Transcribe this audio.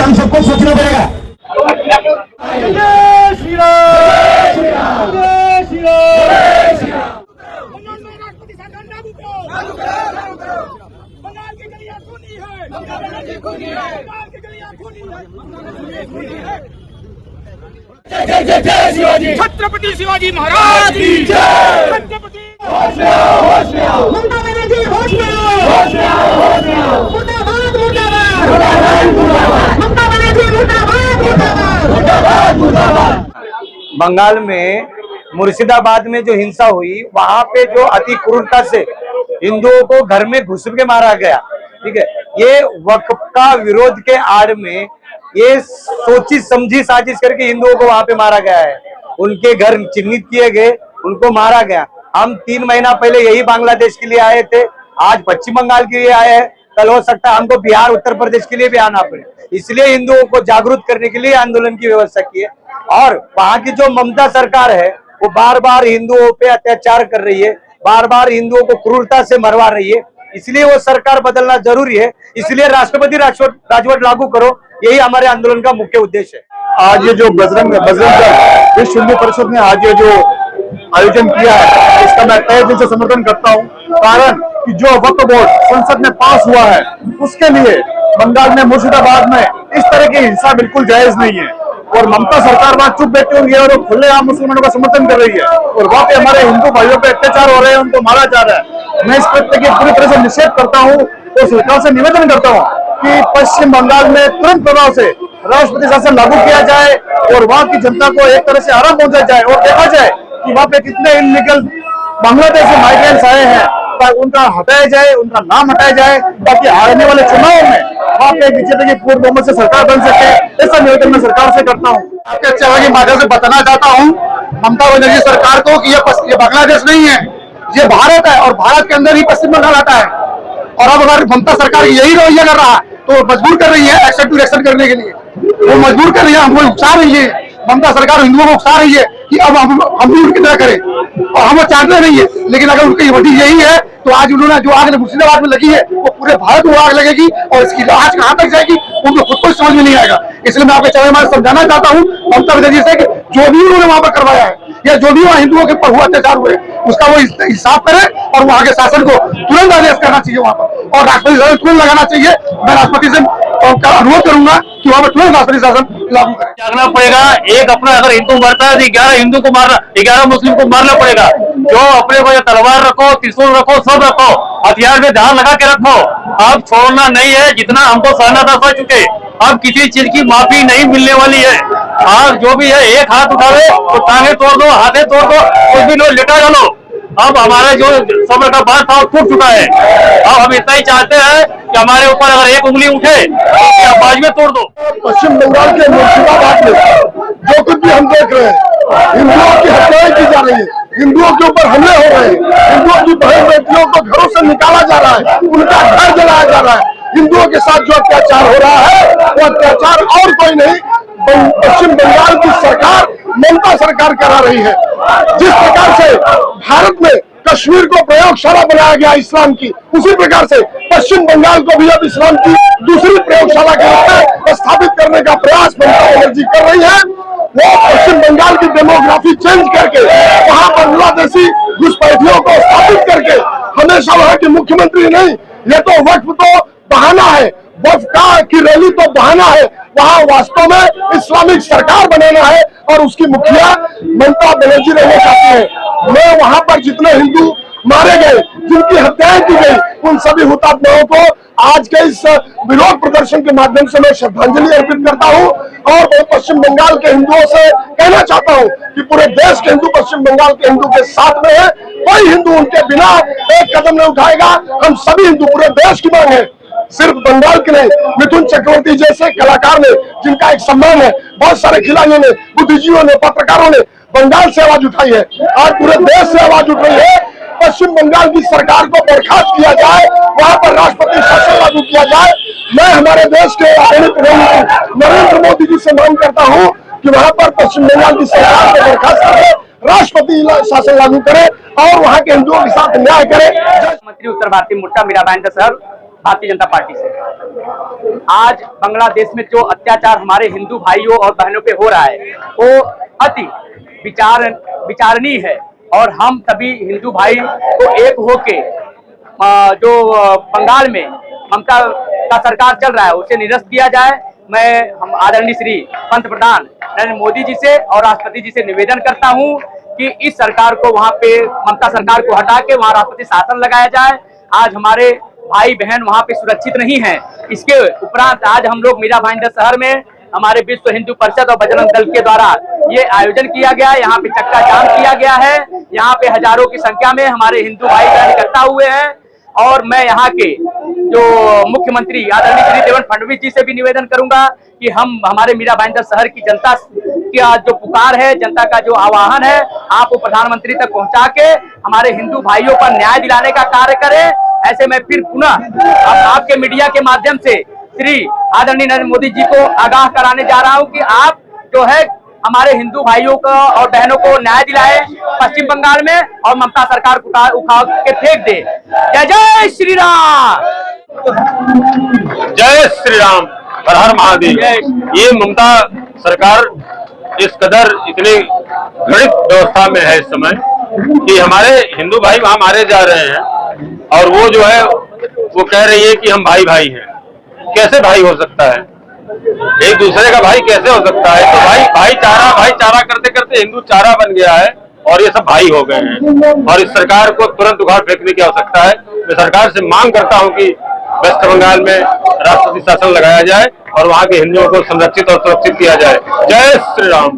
हम सबको सोचना पड़ेगा। छत्रपति शिवाजी महाराज की जय। छत्रपति ममता बनर्जी होश में आओ, होश में आओ, होश में आओ। मुर्दाबाद मुर्दाबाद मुर्दाबाद, ममता बनर्जी मुर्दाबाद मुर्दाबाद मुर्दाबाद मुर्दाबाद। बंगाल में मुर्शिदाबाद में जो हिंसा हुई, वहां पे जो अति क्रूरता से हिंदुओं को घर में घुस के मारा गया, ठीक है, ये वक्फ का विरोध के आड़ में ये सोची समझी साजिश करके हिंदुओं को वहां पे मारा गया है। उनके घर चिन्हित किए गए, उनको मारा गया। हम 3 महीना पहले यही बांग्लादेश के लिए आए थे, आज पश्चिम बंगाल के लिए आए हैं, कल हो सकता है हमको बिहार उत्तर प्रदेश के लिए भी आना पड़े। इसलिए हिंदुओं को जागरूक करने के लिए आंदोलन की व्यवस्था की है। और वहां की जो ममता सरकार है वो बार बार हिंदुओं पे अत्याचार कर रही है, बार बार हिंदुओं को क्रूरता से मरवा रही है। इसलिए वो सरकार बदलना जरूरी है। इसलिए राष्ट्रपति राजवट लागू करो, यही हमारे आंदोलन का मुख्य उद्देश्य है। आज ये जो बजरंग दल विश्व हिंदू परिषद ने आज ये जो आयोजन किया है, इसका मैं तहे दिल से समर्थन करता हूँ। कारण कि जो वक्फ बोर्ड संसद में पास हुआ है, उसके लिए बंगाल में मुर्शिदाबाद में इस तरह की हिंसा बिल्कुल जायज नहीं है। और ममता सरकार वहां चुप बैठी हुई है और खुलेआम मुसलमानों का समर्थन कर रही है, और वहां पे हमारे हिंदू भाइयों पे अत्याचार हो रहे हैं, उनको मारा जा रहा है। मैं इस कृत्य की पूरी तरह से निषेध करता हूँ और सरकार से निवेदन करता हूँ कि पश्चिम बंगाल में तुरंत प्रभाव से राष्ट्रपति शासन लागू किया जाए और वहां की जनता को एक तरह से आराम पहुंचाया जाए, और देखा जाए कि वहां पे कितने इनलीगल बांग्लादेशी माइग्रेंट्स आए हैं, उनका हटाया जाए, उनका नाम हटाया जाए, ताकि आने वाले चुनाव में वहां पे बीजेपी की पूर्ण बहुमत से सरकार बन सके। ऐसा निवेदन मैं सरकार से करता हूँ। आपके चैनल के माध्यम से बताना चाहता हूँ ममता बनर्जी सरकार को कि ये बांग्लादेश नहीं है, ये भारत है, और भारत के अंदर ही पश्चिम बंगाल आता है। और अब अगर ममता सरकार यही रवैया कर रहा है तो मजबूर कर रही है एक्शन टू एक्शन करने के लिए, वो मजबूर कर रही है, हमको उकसा रही है। ममता सरकार हिंदुओं को उकसा रही है कि अब हम भी उनकी तरह करें, और हम चाहते नहीं है। लेकिन अगर उनकी वजह यही है तो आज उन्होंने जो आग मुर्शिदाबाद में लगी है वो पूरे भारत में आग लगेगी, और इसकी आज कहां तक जाएगी उनको खुद को समझ में नहीं आएगा। इसलिए मैं आपके चैनल में समझाना चाहता हूँ ममता बनर्जी से कि जो भी उन्होंने वहां पर करवाया है या जो भी वहां हिंदुओं के ऊपर हुआ अत्याचार हुए, उसका वो हिसाब करे और वहां के शासन को तुरंत आदेश करना चाहिए वहां पर, और राष्ट्रपति शासन तुरंत लगाना चाहिए। मैं राष्ट्रपति से अनुरोध करूंगा कि वहां पर तुरंत राष्ट्रपति शासन लागू करें। जागना पड़ेगा। एक अपना अगर हिंदू मरता है तो 11 हिंदू को मारना, 11 मुस्लिम को मारना पड़ेगा। जो अपने को तलवार रखो, त्रिशूल रखो, सब रखो, हथियार में ध्यान लगा के रखो। अब छोड़ना नहीं है, जितना हमको सहना था सह चुके। अब किसी चीज की माफी नहीं मिलने वाली है। और जो भी है एक हाथ उठावे तो टांगे तोड़ दो, हाथे तोड़ दो, कुछ भी लो लेटा डालो। अब हमारे जो सब्र का बांध था वो टूट चुका है। अब हम इतना ही चाहते हैं कि हमारे ऊपर अगर एक उंगली उठे तो आवाज में तोड़ दो। पश्चिम बंगाल के मुर्शिदाबाद में जो कुछ भी हम देख रहे हैं, हिंदुओं की हत्याएं की जा रही है, हिंदुओं के ऊपर हमले हो रहे हैं, हिंदुओं की बहन बेटियों को घरों से निकाला जा रहा है, उनका घर जलाया जा रहा है। हिंदुओं के साथ जो अत्याचार हो रहा है वो अत्याचार और कोई नहीं, पश्चिम बंगाल की सरकार ममता सरकार करा रही है। जिस प्रकार से भारत में कश्मीर को प्रयोगशाला बनाया गया इस्लाम की, उसी प्रकार से पश्चिम बंगाल को भी अब इस्लाम की दूसरी प्रयोगशाला के रूप में स्थापित करने का प्रयास ममता बनर्जी कर रही है। वो पश्चिम बंगाल की डेमोग्राफी चेंज करके वहां बांग्लादेशी घुसपैठियों को स्थापित करके हमेशा वहां के मुख्यमंत्री नहीं, ये तो वक्फ तो बहाना है, वक्फ का की रैली तो बहाना है। वहां वास्तव में इस्लामिक सरकार बनाना है और उसकी मुखिया ममता बनर्जी रहना चाहती है। मैं वहां पर जितने हिंदू मारे गए, जिनकी हत्याएं की गई, उन सभी हुतात्माओं को आज के इस विरोध प्रदर्शन के माध्यम से मैं श्रद्धांजलि अर्पित करता हूं। और मैं पश्चिम बंगाल के हिंदुओं से कहना चाहता हूं कि पूरे देश के हिंदू पश्चिम बंगाल के हिंदू के साथ में है। कोई हिंदू उनके बिना एक कदम नहीं उठाएगा। हम सभी हिंदू, पूरे देश की मांग है, सिर्फ बंगाल के नहीं, मिथुन चक्रवर्ती जैसे कलाकार ने, जिनका एक सम्मान है, बहुत सारे खिलाड़ियों ने, बुद्धिजीवियों ने, पत्रकारों ने बंगाल से आवाज उठाई है। आज पूरे देश से आवाज उठ रही है। पश्चिम बंगाल की सरकार को बर्खास्त किया जाए, वहां पर राष्ट्रपति शासन लागू किया जाए। मैं हमारे देश के आदरणीय प्रधानमंत्री नरेंद्र मोदी जी से मांग करता हूं कि वहां पर पश्चिम बंगाल की सरकार को बर्खास्त करे, राष्ट्रपति शासन लागू करे और वहां के हिंदुओं के साथ न्याय करे। मुख्यमंत्री उत्तर भारतीय मोर्चा मीराबाई दशहर भारतीय जनता पार्टी से। आज बांग्लादेश में जो अत्याचार हमारे हिंदू भाइयों और बहनों पे हो रहा है वो अति विचारणीय है और हम सभी हिंदू भाई को एक होके जो बंगाल में ममता का सरकार चल रहा है उसे निरस्त किया जाए। हम आदरणीय श्री पंतप्रधान नरेंद्र मोदी जी से और राष्ट्रपति जी से निवेदन करता हूं कि इस सरकार को वहां पे ममता सरकार को हटा के वहां राष्ट्रपति शासन लगाया जाए। आज हमारे भाई बहन वहां पे सुरक्षित नहीं है। इसके उपरांत आज हम लोग मीरा भाईंदर शहर में हमारे विश्व हिंदू परिषद और बजरंग दल के द्वारा ये आयोजन किया गया है। यहाँ पे चक्का जाम किया गया है। यहाँ पे हजारों की संख्या में हमारे हिंदू भाई बहन इकट्ठा हुए हैं और मैं यहाँ के जो मुख्यमंत्री आदरणीय श्री देवेंद्र फडणवीस जी से भी निवेदन करूंगा कि हम हमारे मीरा भाईंदर शहर की जनता का जो पुकार है, जनता का जो आह्वान है, आप वो प्रधानमंत्री तक पहुंचा के हमारे हिंदू भाइयों पर न्याय दिलाने का कार्य करें। ऐसे मैं फिर पुनः अब आपके मीडिया के माध्यम से श्री आदरणीय नरेंद्र मोदी जी को आगाह कराने जा रहा हूँ कि आप जो है हमारे हिंदू भाइयों को और बहनों को न्याय दिलाए पश्चिम बंगाल में और ममता सरकार को उठा के फेंक दे। जय जय श्री राम। जय श्री राम, हर हर महादेव। ये ममता सरकार इस कदर इतनी घृणित व्यवस्था में है इस समय कि हमारे हिंदू भाई वहां मारे जा रहे हैं और वो जो है वो कह रही है कि हम भाई भाई हैं। कैसे भाई हो सकता है? एक दूसरे का भाई कैसे हो सकता है? तो भाईचारा करते करते हिंदू चारा बन गया है और ये सब भाई हो गए हैं और इस सरकार को तुरंत उखाड़ फेंकने की आवश्यकता है। मैं सरकार से मांग करता हूं कि वेस्ट बंगाल में राष्ट्रपति शासन लगाया जाए और वहां के हिंदुओं को संरक्षित और सुरक्षित किया जाए। जय श्री राम।